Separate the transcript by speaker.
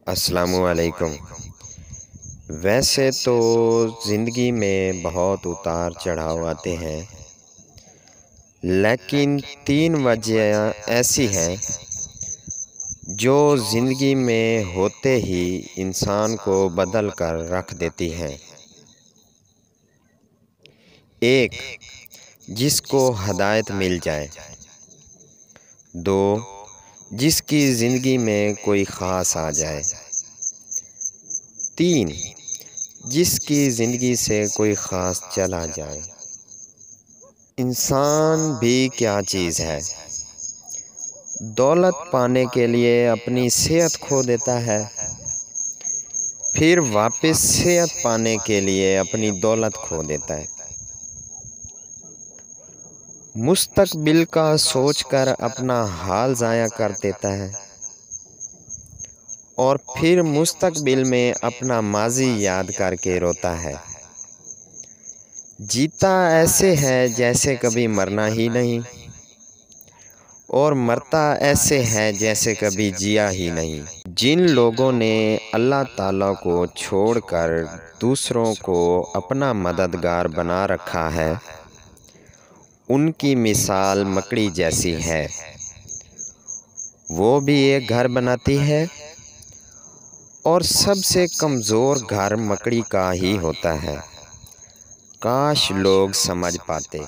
Speaker 1: السلام علیکم۔ ویسے تو زندگی میں بہت اتار چڑھاؤ آتے ہیں، لیکن 3 وجہ ایسی ہیں جو زندگی میں ہوتے ہی انسان کو بدل کر رکھ دیتی ہیں۔ 1، جس کو ہدایت مل جائے۔ 2، جس کی زندگی میں کوئی خاص آ جائے۔ 3، جس کی زندگی سے کوئی خاص چلا جائے۔ انسان بھی کیا چیز ہے، دولت پانے کے لیے اپنی صحت کھو دیتا ہے، پھر واپس صحت پانے کے لیے اپنی دولت کھو دیتا ہے۔ مستقبل کا سوچ کر اپنا حال ضائع کر دیتا ہے، اور پھر مستقبل میں اپنا ماضی یاد کر کے روتا ہے۔ جیتا ایسے ہے جیسے کبھی مرنا ہی نہیں، اور مرتا ایسے ہے جیسے کبھی جیا ہی نہیں۔ جن لوگوں نے اللہ تعالیٰ کو چھوڑ کر دوسروں کو اپنا مددگار بنا رکھا ہے، ان کی مثال مکڑی جیسی ہے۔ وہ بھی ایک گھر بناتی ہے، اور سب سے کمزور گھر مکڑی کا ہی ہوتا ہے۔ کاش لوگ سمجھ پاتے۔